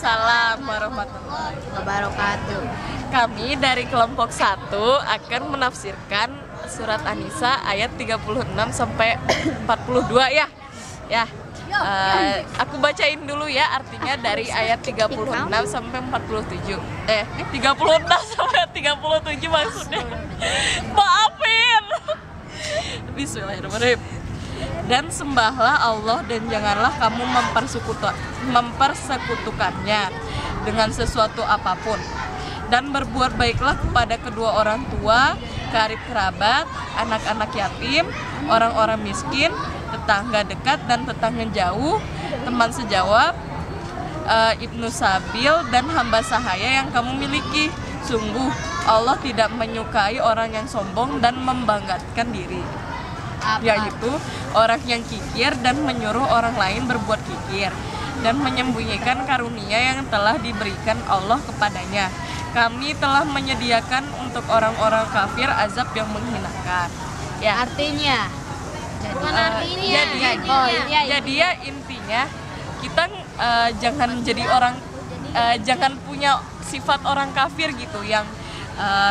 Waalaikumsalam warahmatullahi wabarakatuh. Kami dari kelompok 1 akan menafsirkan surat An-Nisa ayat 36 sampai 42 ya. Ya. Aku bacain dulu ya artinya dari ayat 36 sampai 47. 36 sampai 37 maksudnya. Maafin. Bismillahirrahmanirrahim. Dan sembahlah Allah dan janganlah kamu mempersekutukannya dengan sesuatu apapun. Dan berbuat baiklah kepada kedua orang tua, karib kerabat, anak-anak yatim, orang-orang miskin, tetangga dekat dan tetangga jauh, teman sejawat, ibnu sabil dan hamba sahaya yang kamu miliki. Sungguh Allah tidak menyukai orang yang sombong dan membanggakan diri, yaitu orang yang kikir dan menyuruh orang lain berbuat kikir dan menyembunyikan karunia yang telah diberikan Allah kepadanya. Kami telah menyediakan untuk orang-orang kafir azab yang menghinakan. Ya, Artinya jadi ya intinya kita jangan jadi orang, jangan punya sifat orang kafir gitu yang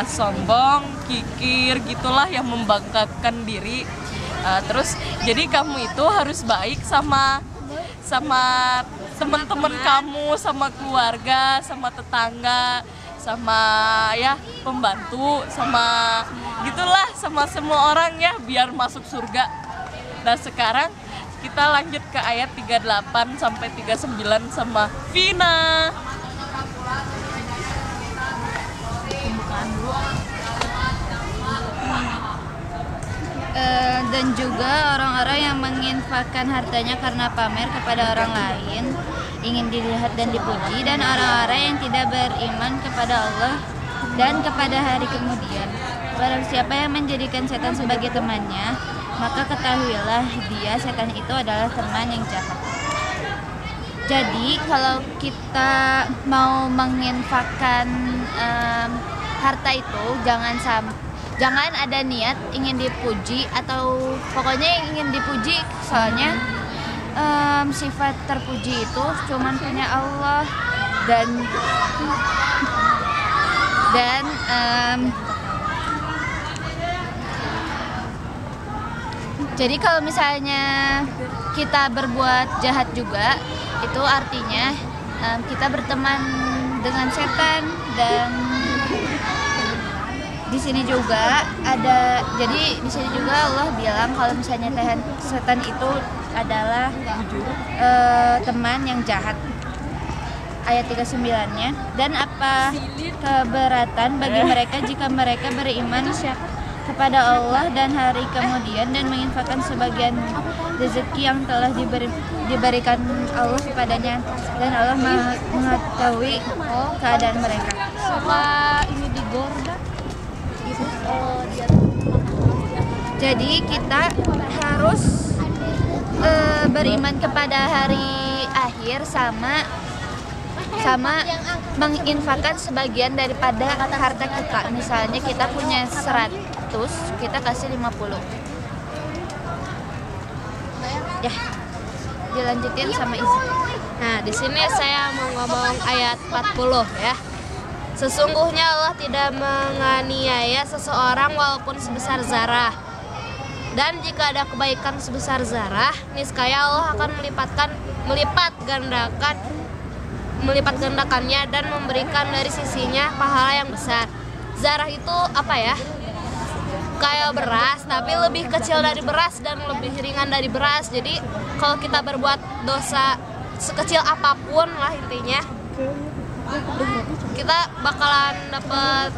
sombong, kikir gitulah, yang membanggakan diri. Terus jadi kamu itu harus baik sama teman-teman kamu, sama keluarga, sama tetangga, sama ya pembantu, sama gitulah, sama semua orang ya, biar masuk surga. Nah sekarang kita lanjut ke ayat 38 sampai 39 sama Vina. Dan juga orang-orang yang menginfakkan hartanya karena pamer kepada orang lain, ingin dilihat dan dipuji, dan orang-orang yang tidak beriman kepada Allah dan kepada hari kemudian. Barang siapa yang menjadikan setan sebagai temannya, maka ketahuilah dia, setan itu adalah teman yang jahat. Jadi kalau kita mau menginfakkan harta itu, jangan ada niat ingin dipuji, atau pokoknya ingin dipuji, soalnya sifat terpuji itu cuman punya Allah. Dan jadi kalau misalnya kita berbuat jahat juga, itu artinya kita berteman dengan setan. Dan di sini juga ada, jadi di sini juga Allah bilang kalau misalnya setan itu adalah teman yang jahat. Ayat 39-nya, dan apa keberatan bagi mereka jika mereka beriman kepada Allah dan hari kemudian dan menginfakkan sebagian rezeki yang telah diberikan Allah kepadanya, dan Allah mengetahui keadaan mereka. Sama ini di Gorda itu Jadi kita harus beriman kepada hari akhir, sama menginfakkan sebagian daripada harta kita. Misalnya kita punya 100, kita kasih 50. Ya, dilanjutin sama Izzy. Nah, di sini saya mau ngomong ayat 40 ya. Sesungguhnya Allah tidak menganiaya seseorang walaupun sebesar zarah. Dan jika ada kebaikan sebesar zarah, niscaya Allah akan melipat gandakannya dan memberikan dari sisinya pahala yang besar. Zarah itu apa ya? Kayak beras, tapi lebih kecil dari beras dan lebih ringan dari beras. Jadi kalau kita berbuat dosa sekecil apapun lah intinya, kita bakalan dapet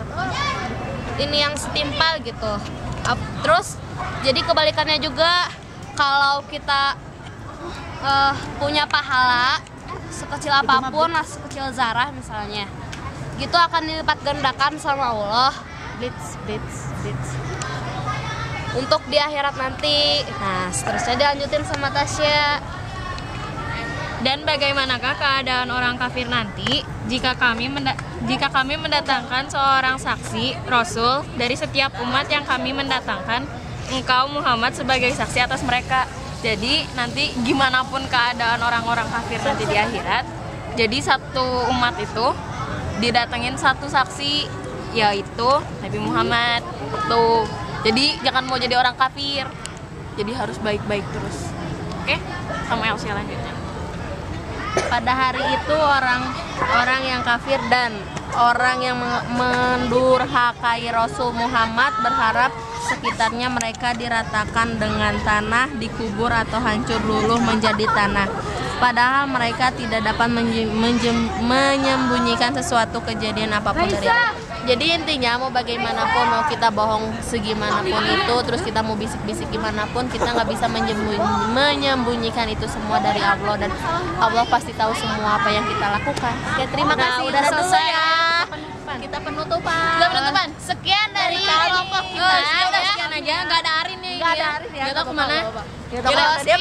ini yang setimpal gitu. Terus jadi kebalikannya juga, kalau kita punya pahala sekecil apapun lah, sekecil zarah misalnya, gitu akan dilipat gandakan sama Allah untuk di akhirat nanti. Nah, seterusnya dilanjutin sama Tasya. Dan bagaimanakah keadaan orang kafir nanti jika kami mendatangkan seorang saksi Rasul dari setiap umat yang kami mendatangkan engkau Muhammad sebagai saksi atas mereka. Jadi nanti gimana pun keadaan orang-orang kafir nanti di akhirat, Jadi satu umat itu didatengin satu saksi, yaitu Nabi Muhammad. Tuh. Jadi jangan mau jadi orang kafir. Jadi harus baik-baik terus. Oke? Sama Elsie lanjutnya. Pada hari itu orang yang kafir dan orang yang mendurhakai Rasul Muhammad berharap sekitarnya mereka diratakan dengan tanah, dikubur atau hancur luluh menjadi tanah. Padahal mereka tidak dapat menyembunyikan sesuatu kejadian apapun dari Allah. Jadi intinya mau bagaimanapun, mau kita bohong segimanapun itu, terus kita mau bisik-bisik gimana pun, kita nggak bisa menyembunyikan itu semua dari Allah, dan Allah pasti tahu semua apa yang kita lakukan. Oke, terima kasih. Udah selesai ya. Kita penutupan. Sekian dari kelompok kita. Udah sekian aja, nggak ada Arin nih. Nggak ada Arin ya. Nggak tahu kemana. Sekian